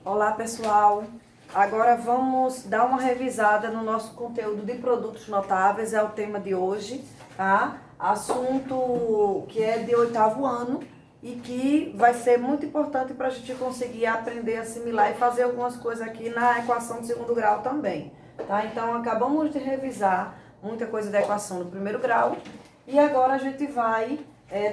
Olá, pessoal! Agora vamos dar uma revisada no nosso conteúdo de produtos notáveis, é o tema de hoje, tá? Assunto que é de 8º ano e que vai ser muito importante para a gente conseguir aprender, assimilar e fazer algumas coisas aqui na equação de segundo grau também, tá? Então, acabamos de revisar muita coisa da equação do primeiro grau e agora a gente vai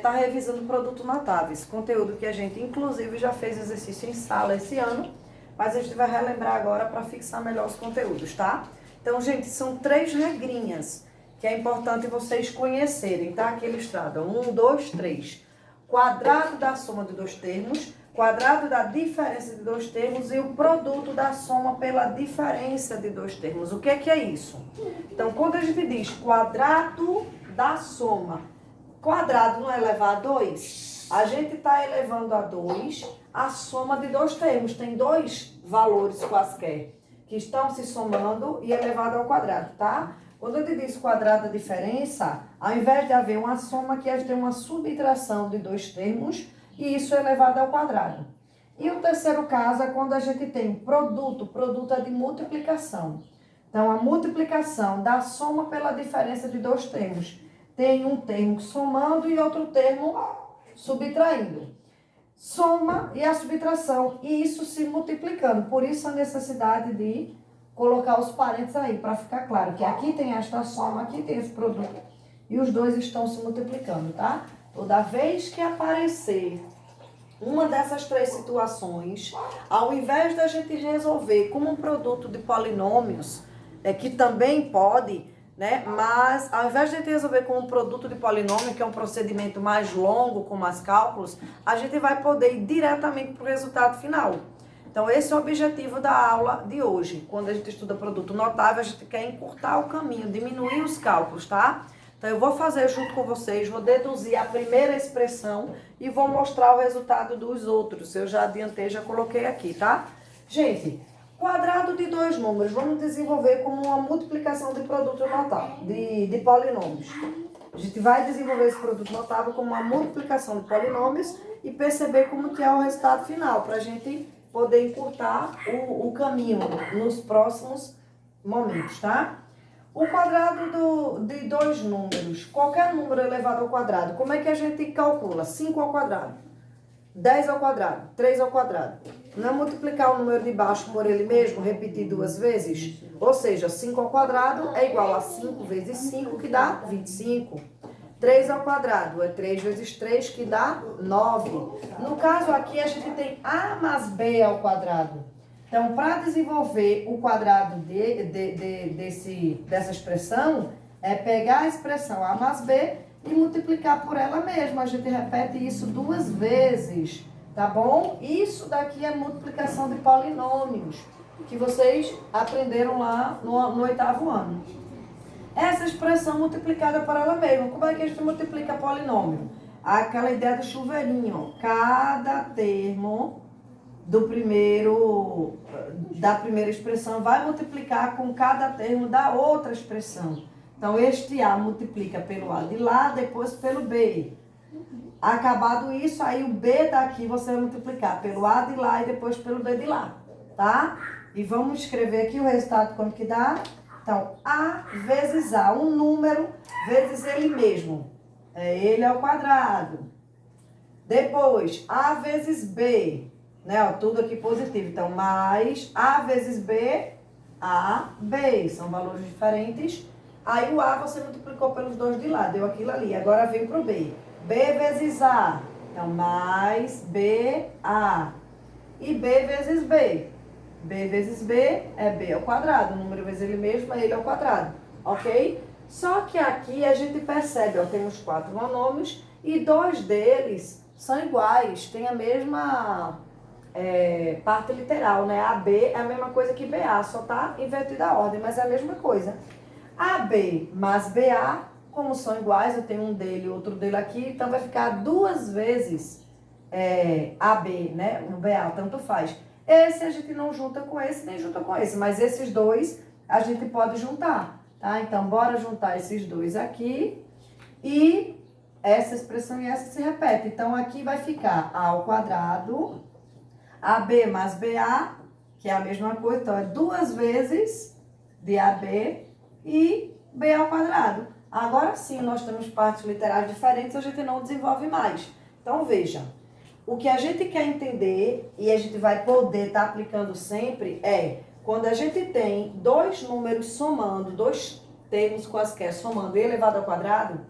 tá revisando produtos notáveis, conteúdo que a gente inclusive já fez exercício em sala esse ano, mas a gente vai relembrar agora para fixar melhor os conteúdos, tá? Então, gente, são 3 regrinhas que é importante vocês conhecerem, tá? Aqui ilustrado, 1, 2, 3. Quadrado da soma de dois termos, quadrado da diferença de dois termos e o produto da soma pela diferença de dois termos. O que é isso? Então, quando a gente diz quadrado da soma, quadrado não é elevar a 2? A gente está elevando a 2 a soma de dois termos. Tem dois valores quaisquer que estão se somando e elevado ao quadrado, tá? Quando eu te diz quadrado da diferença, ao invés de haver uma soma, aqui a gente tem uma subtração de dois termos e isso é elevado ao quadrado. E o terceiro caso é quando a gente tem produto. Produto é de multiplicação. Então, a multiplicação da soma pela diferença de dois termos. Tem um termo somando e outro termo subtraindo. Soma e a subtração, e isso se multiplicando. Por isso a necessidade de colocar os parênteses aí, para ficar claro que aqui tem esta soma, aqui tem esse produto, e os dois estão se multiplicando, tá? Toda vez que aparecer uma dessas 3 situações, ao invés da gente resolver como um produto de polinômios, que também pode, né? Mas ao invés de a gente resolver com um produto de polinômio, que é um procedimento mais longo, com mais cálculos, a gente vai poder ir diretamente para o resultado final. Então, esse é o objetivo da aula de hoje. Quando a gente estuda produto notável, a gente quer encurtar o caminho, diminuir os cálculos, tá? Então, eu vou fazer junto com vocês, vou deduzir a primeira expressão e vou mostrar o resultado dos outros. Eu já adiantei, já coloquei aqui, tá? Gente, quadrado de dois números, vamos desenvolver como uma multiplicação de produto notável, de polinômios. A gente vai desenvolver esse produto notável como uma multiplicação de polinômios e perceber como que é o resultado final, para a gente poder encurtar o caminho nos próximos momentos, tá? O quadrado de dois números, qualquer número elevado ao quadrado, como é que a gente calcula? 5 ao quadrado, 10 ao quadrado, 3 ao quadrado. Não é multiplicar o número de baixo por ele mesmo, repetir 2 vezes? Ou seja, 5 ao quadrado é igual a 5 vezes 5, que dá 25. 3 ao quadrado é 3 vezes 3, que dá 9. No caso aqui, a gente tem A mais B ao quadrado. Então, para desenvolver o quadrado dessa expressão, é pegar a expressão A mais B e multiplicar por ela mesma. A gente repete isso 2 vezes, tá bom? Isso daqui é multiplicação de polinômios, que vocês aprenderam lá no 8º ano. Essa expressão multiplicada por ela mesma. Como é que a gente multiplica polinômio? Aquela ideia do chuveirinho. Cada termo da primeira expressão vai multiplicar com cada termo da outra expressão. Então, este A multiplica pelo A de lá, depois pelo B. Acabado isso, aí o B daqui você vai multiplicar pelo A de lá e depois pelo B de lá, tá? E vamos escrever aqui o resultado, quanto que dá? Então, A vezes A, um número vezes ele mesmo. É ele ao quadrado. Depois, A vezes B, né? Ó, tudo aqui positivo. Então, mais A vezes B, A, B. São valores diferentes. Aí o A você multiplicou pelos dois de lá, deu aquilo ali. Agora vem para o B. B vezes A. Então, mais B, A. E B vezes B. B vezes B é B ao quadrado. O número vezes ele mesmo é ele ao quadrado. Ok? Só que aqui a gente percebe, ó, temos 4 monômios e 2 deles são iguais. Tem a mesma parte literal, né? AB é a mesma coisa que BA, só tá invertida a ordem, mas é a mesma coisa. AB mais BA, como são iguais, eu tenho um dele e outro dele aqui, então vai ficar 2 vezes AB, né? No BA, tanto faz. Esse a gente não junta com esse, nem junta com esse, mas esses dois a gente pode juntar, tá? Então, bora juntar esses dois aqui e essa expressão e essa se repete. Então, aqui vai ficar A ao quadrado. AB mais BA, que é a mesma coisa, então é 2 vezes de AB e B ao quadrado. Agora sim, nós temos partes literais diferentes, a gente não desenvolve mais. Então, veja, o que a gente quer entender e a gente vai poder estar aplicando sempre é quando a gente tem dois números somando, dois termos quaisquer somando e elevado ao quadrado,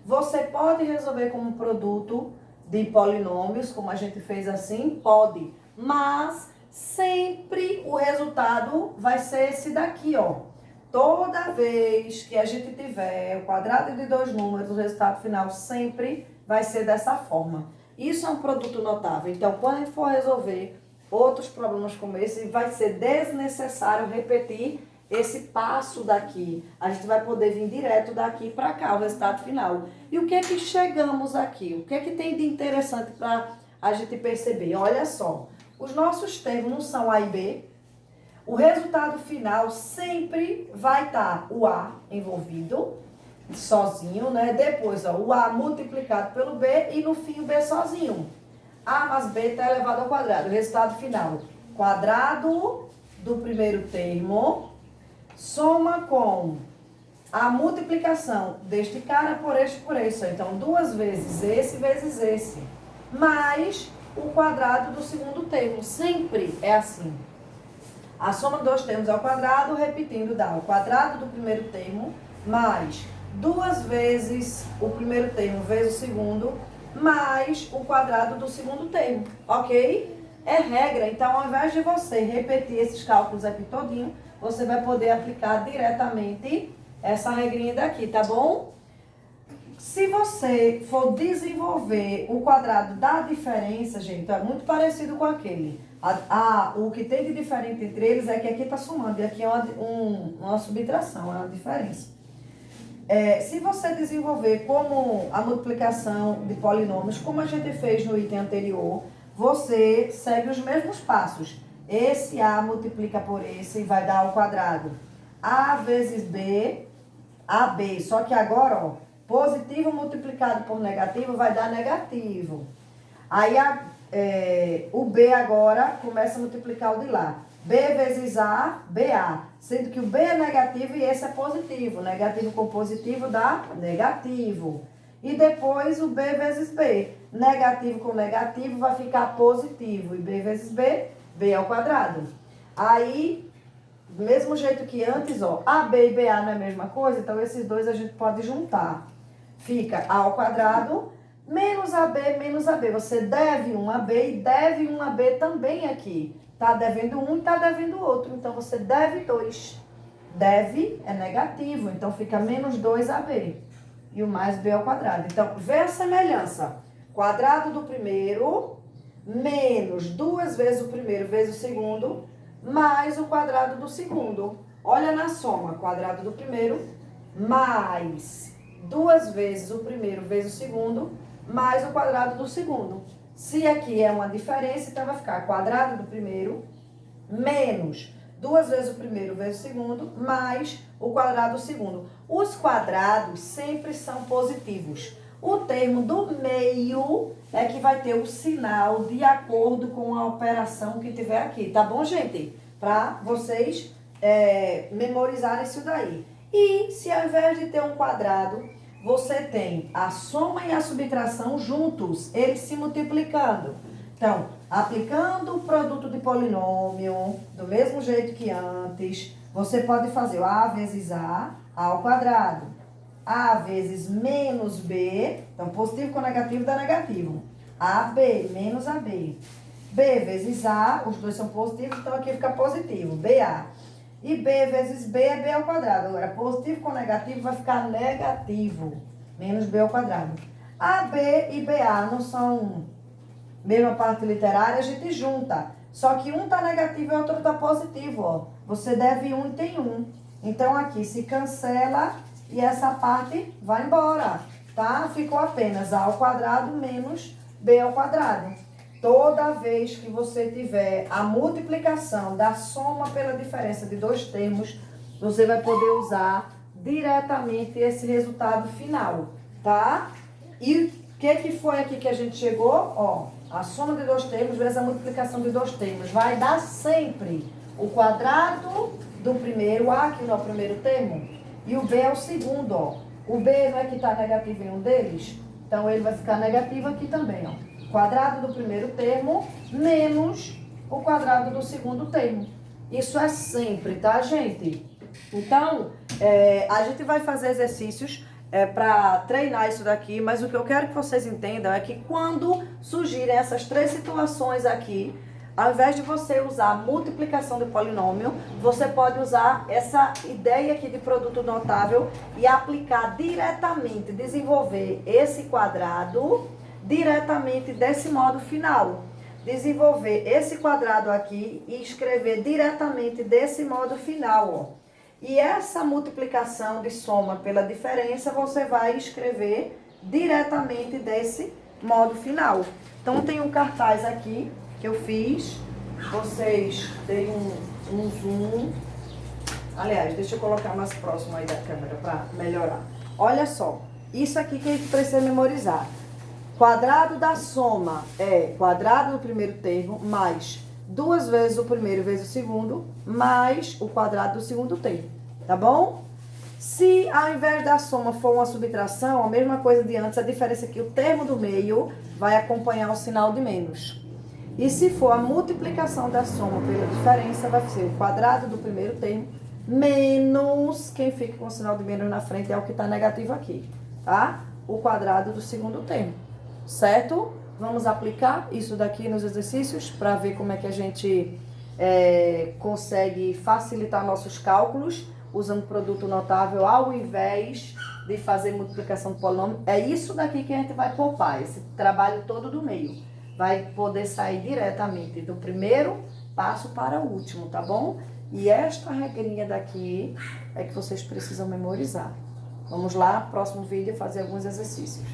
você pode resolver como produto de polinômios, como a gente fez assim, pode, mas sempre o resultado vai ser esse daqui, ó. Toda vez que a gente tiver o quadrado de dois números, o resultado final sempre vai ser dessa forma. Isso é um produto notável. Então, quando a gente for resolver outros problemas como esse, vai ser desnecessário repetir esse passo daqui. A gente vai poder vir direto daqui para cá, o resultado final. E o que é que chegamos aqui? O que é que tem de interessante para a gente perceber? Olha só, os nossos termos não são A e B. O resultado final sempre vai estar o A envolvido, sozinho, né? Depois, ó, o A multiplicado pelo B e no fim o B sozinho. A mais B está elevado ao quadrado. O resultado final, quadrado do primeiro termo, soma com a multiplicação deste cara por este. Então, 2 vezes esse, mais o quadrado do segundo termo. Sempre é assim. A soma dos dois termos ao quadrado, repetindo, dá o quadrado do primeiro termo, mais 2 vezes o primeiro termo vezes o segundo, mais o quadrado do segundo termo, ok? É regra, então ao invés de você repetir esses cálculos aqui todinho, você vai poder aplicar diretamente essa regrinha daqui, tá bom? Se você for desenvolver o quadrado da diferença, gente, é muito parecido com aquele. O que tem de diferente entre eles é que aqui está somando e aqui é uma subtração, é uma diferença. Se você desenvolver como a multiplicação de polinômios, como a gente fez no item anterior, você segue os mesmos passos. Esse A multiplica por esse e vai dar ao quadrado. A vezes B, AB. Só que agora, ó, positivo multiplicado por negativo vai dar negativo. Aí o B agora começa a multiplicar o de lá. B vezes A, BA. Sendo que o B é negativo e esse é positivo. Negativo com positivo dá negativo. E depois o B vezes B. Negativo com negativo vai ficar positivo. E B vezes B, B ao quadrado. Aí, do mesmo jeito que antes, ó, AB e BA não é a mesma coisa, então esses dois a gente pode juntar. Fica A ao quadrado menos AB menos AB. Você deve um AB e deve um AB também aqui. Tá devendo um e tá devendo outro. Então, você deve 2. Deve é negativo. Então, fica menos 2AB. E o mais B ao quadrado. Então, vê a semelhança. Quadrado do primeiro menos 2 vezes o primeiro vezes o segundo mais o quadrado do segundo. Olha na soma. Quadrado do primeiro mais 2 vezes o primeiro vezes o segundo mais o quadrado do segundo. Se aqui é uma diferença, então vai ficar quadrado do primeiro menos 2 vezes o primeiro vezes o segundo mais o quadrado do segundo. Os quadrados sempre são positivos. O termo do meio é que vai ter o sinal de acordo com a operação que tiver aqui, tá bom, gente? Para vocês memorizarem isso daí. E se ao invés de ter um quadrado, você tem a soma e a subtração juntos, eles se multiplicando. Então, aplicando o produto de polinômio, do mesmo jeito que antes, você pode fazer o A vezes A ao quadrado. A vezes menos B, então positivo com negativo dá negativo. AB menos AB. B vezes A, os dois são positivos, então aqui fica positivo, BA. E B vezes B é B ao quadrado. Agora, positivo com negativo vai ficar negativo. Menos B ao quadrado. AB e BA não são mesma parte literária, a gente junta. Só que um tá negativo e o outro tá positivo, ó. Você deve um e tem um. Então, aqui se cancela e essa parte vai embora, tá? Ficou apenas A ao quadrado menos B ao quadrado. Toda vez que você tiver a multiplicação da soma pela diferença de dois termos, você vai poder usar diretamente esse resultado final, tá? E o que foi aqui que a gente chegou? Ó, A soma de dois termos vezes a multiplicação de dois termos vai dar sempre o quadrado do primeiro, A que é o primeiro termo, e o B é o segundo, ó. O B não é que está negativo em um deles? Então, ele vai ficar negativo aqui também, ó. Quadrado do primeiro termo menos o quadrado do segundo termo. Isso é sempre, tá, gente? Então, a gente vai fazer exercícios para treinar isso daqui, mas o que eu quero que vocês entendam é que quando surgirem essas três situações aqui, ao invés de você usar a multiplicação de polinômio, você pode usar essa ideia aqui de produto notável e aplicar diretamente, desenvolver esse quadrado diretamente desse modo final. Desenvolver esse quadrado aqui e escrever diretamente desse modo final, ó. E essa multiplicação de soma pela diferença, você vai escrever diretamente desse modo final. Então, tem um cartaz aqui que eu fiz. Vocês deem um zoom. Aliás, deixa eu colocar mais próximo aí da câmera para melhorar. Olha só, isso aqui que a gente precisa memorizar. Quadrado da soma é quadrado do primeiro termo mais 2 vezes o primeiro vezes o segundo, mais o quadrado do segundo termo, tá bom? Se ao invés da soma for uma subtração, a mesma coisa de antes, a diferença é que o termo do meio vai acompanhar o sinal de menos. E se for a multiplicação da soma pela diferença, vai ser o quadrado do primeiro termo menos, quem fica com o sinal de menos na frente é o que está negativo aqui, tá? O quadrado do segundo termo, certo? Vamos aplicar isso daqui nos exercícios para ver como é que a gente consegue facilitar nossos cálculos usando produto notável ao invés de fazer multiplicação de polinômio. É isso daqui que a gente vai poupar, esse trabalho todo do meio. Vai poder sair diretamente do primeiro passo para o último, tá bom? E esta regrinha daqui é que vocês precisam memorizar. Vamos lá, próximo vídeo, fazer alguns exercícios.